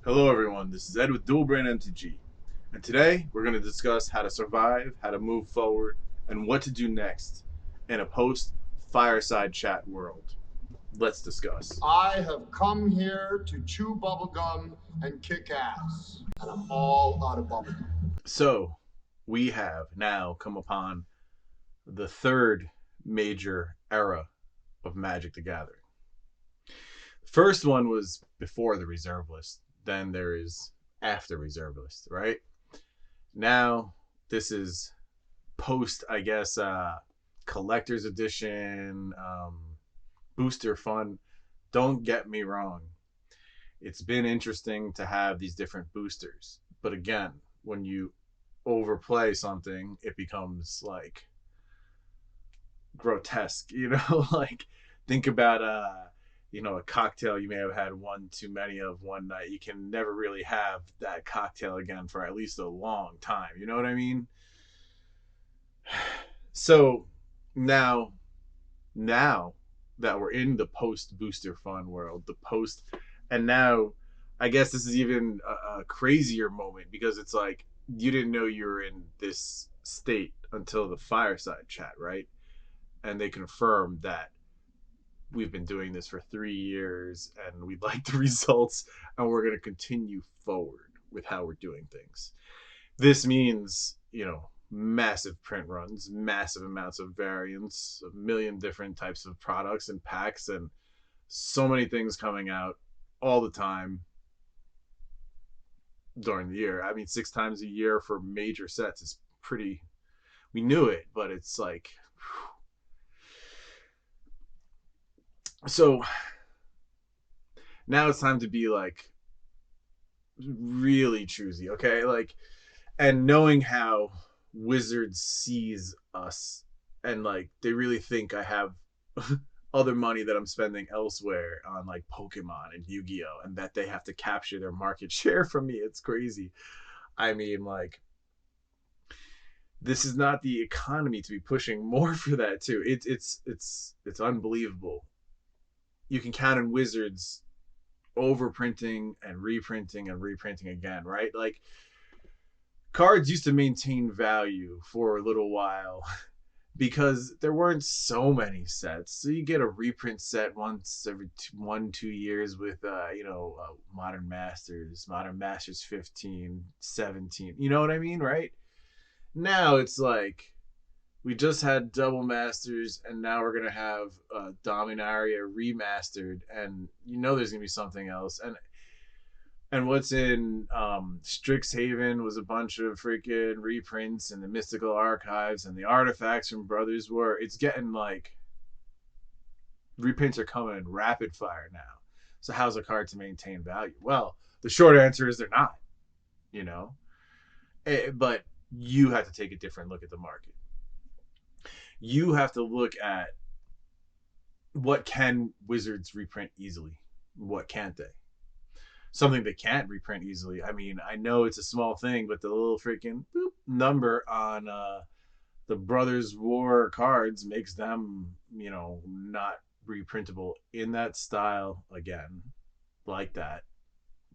Hello everyone, this is Ed with Brain MTG, and today we're going to discuss how to survive, how to move forward, and what to do next in a post-Fireside chat world. Let's discuss. I have come here to chew bubblegum and kick ass, and I'm all out of bubblegum. So, we have now come upon the third major era of Magic the Gathering. First one was before the reserve list, then there is after reserve list, right? Now, this is post, I guess, collector's edition, booster fun. Don't get me wrong. It's been interesting to have these different boosters. But again, when you overplay something, it becomes like grotesque, like think about a cocktail you may have had one too many of one night. You can never really have that cocktail again for at least a long time. You know what I mean? So now now that we're in the post booster fun world, the post, and now I guess this is even a crazier moment because it's like you didn't know you were in this state until the fireside chat, right? And they confirmed that we've been doing this for 3 years and we like the results and we're going to continue forward with how we're doing things. This means, massive print runs, massive amounts of variants, a million different types of products and packs, and so many things coming out all the time during the year. I mean, 6 times a year for major sets is pretty. We knew it, but it's like. So now it's time to be like really choosy, okay? Like, and knowing how Wizards sees us and like they really think I have other money that I'm spending elsewhere on like Pokemon and Yu-Gi-Oh, and that they have to capture their market share from me. It's crazy. I mean, like, this is not the economy to be pushing more for that too. It's unbelievable. You can count on Wizards overprinting and reprinting and reprinting again, right? Like, cards used to maintain value for a little while because there weren't so many sets. So you get a reprint set once every 1 2 years with Modern Masters 15, 17. You know what I mean, right? Now it's like we just had Double Masters, and now we're gonna have Dominaria remastered, and there's gonna be something else, and what's in Strixhaven was a bunch of freaking reprints and the mystical archives and the artifacts from Brothers War. It's getting like reprints are coming in rapid fire now. So how's a card to maintain value? Well, the short answer is they're not. You know, but you have to take a different look at the market. You have to look at what can Wizards reprint easily, what can't they? Something they can't reprint easily. I mean, I know it's a small thing, but the little freaking boop number on the Brothers War cards makes them, not reprintable in that style again, like that.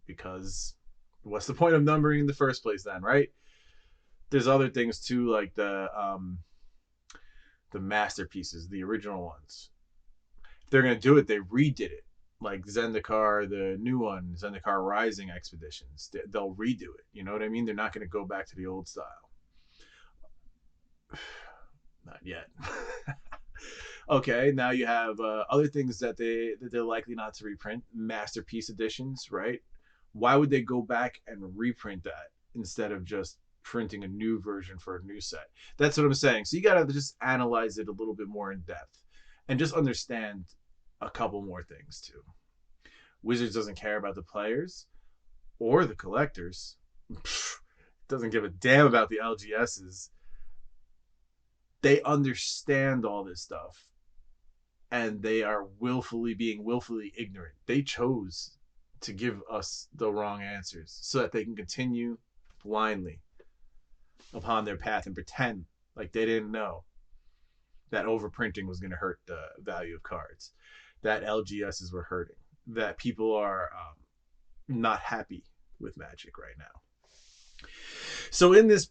Because what's the point of numbering in the first place then, right? There's other things too, like the masterpieces, the original ones. If they're gonna do it, they redid it like Zendikar, the new one, Zendikar Rising Expeditions. They'll redo it. You know what I mean? They're not going to go back to the old style. Not yet. Okay, now you have other things that they're likely not to reprint, masterpiece editions, right? Why would they go back and reprint that instead of just printing a new version for a new set? That's what I'm saying. So you got to just analyze it a little bit more in depth and just understand a couple more things too. Wizards doesn't care about the players or the collectors. Doesn't give a damn about the LGSs. They understand all this stuff and they are willfully ignorant. They chose to give us the wrong answers so that they can continue blindly upon their path and pretend like they didn't know that overprinting was going to hurt the value of cards, that LGSs were hurting, that people are not happy with Magic right now. So in this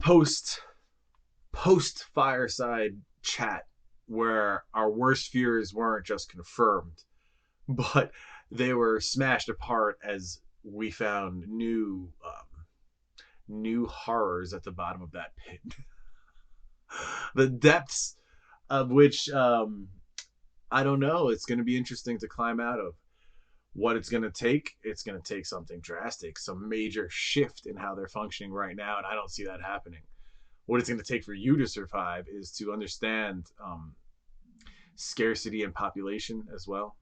post-Fireside chat, where our worst fears weren't just confirmed, but they were smashed apart as we found new horrors at the bottom of that pit. The depths of which I don't know. It's going to be interesting to climb out of. What it's going to take, it's going to take something drastic, some major shift in how they're functioning right now, and I don't see that happening. What it's going to take for you to survive is to understand scarcity and population as well.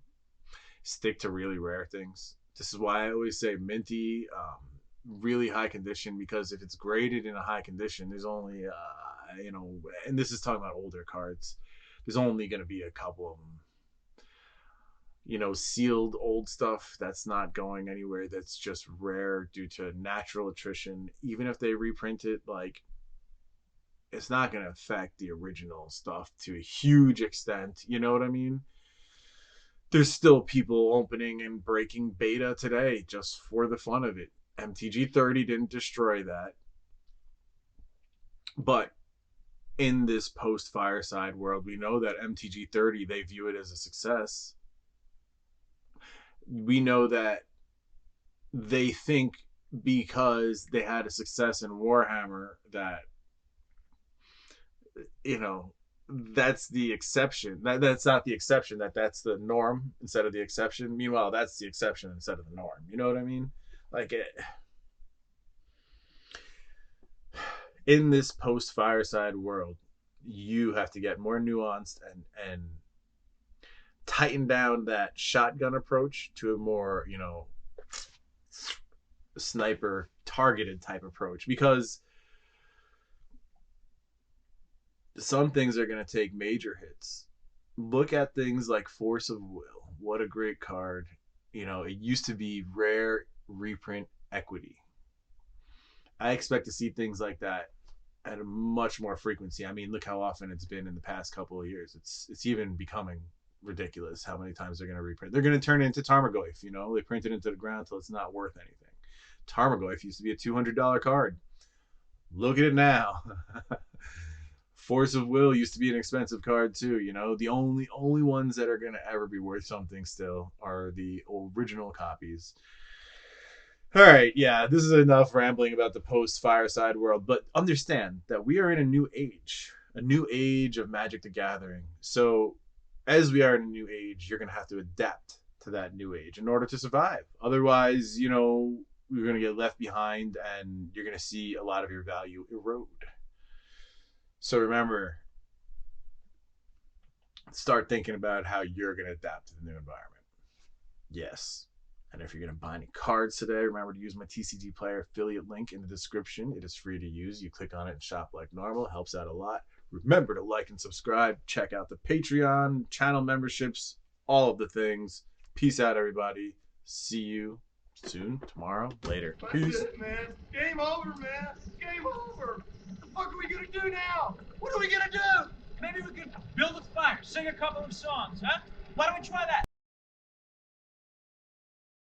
Stick to really rare things. This is why I always say minty, really high condition, because if it's graded in a high condition, there's only, and this is talking about older cards, there's only going to be a couple of them. Sealed old stuff that's not going anywhere, that's just rare due to natural attrition. Even if they reprint it, like, it's not going to affect the original stuff to a huge extent. You know what I mean? There's still people opening and breaking beta today just for the fun of it. MTG 30 didn't destroy that. But in this post-Fireside world, we know that MTG 30, they view it as a success. We know that they think because they had a success in Warhammer that, that's the exception. That's not the exception, that's the norm instead of the exception. Meanwhile, that's the exception instead of the norm. You know what I mean? Like, in this post-Fireside world, you have to get more nuanced and tighten down that shotgun approach to a more, sniper targeted type approach, because some things are going to take major hits. Look at things like Force of Will. What a great card. It used to be rare reprint equity. I expect to see things like that at a much more frequency. I mean, look how often it's been in the past couple of years. It's even becoming ridiculous how many times they're going to reprint. They're going to turn it into Tarmogoyf. They print it into the ground until it's not worth anything. Tarmogoyf used to be a $200 card. Look at it now. Force of Will used to be an expensive card too. The only ones that are going to ever be worth something still are the original copies. All right, yeah, this is enough rambling about the post-Fireside world, but understand that we are in a new age of Magic the Gathering. So as we are in a new age, you're going to have to adapt to that new age in order to survive. Otherwise, you're going to get left behind and you're going to see a lot of your value erode. So remember, start thinking about how you're going to adapt to the new environment. Yes. And if you're going to buy any cards today, remember to use my TCG Player affiliate link in the description. It is free to use. You click on it and shop like normal. Helps out a lot. Remember to like and subscribe. Check out the Patreon, channel memberships, all of the things. Peace out, everybody. See you soon, tomorrow, later. Peace. That's it, man. Game over, man. Game over. What the fuck are we gonna do now? What are we gonna do? Maybe we could build a fire, sing a couple of songs, huh? Why don't we try that?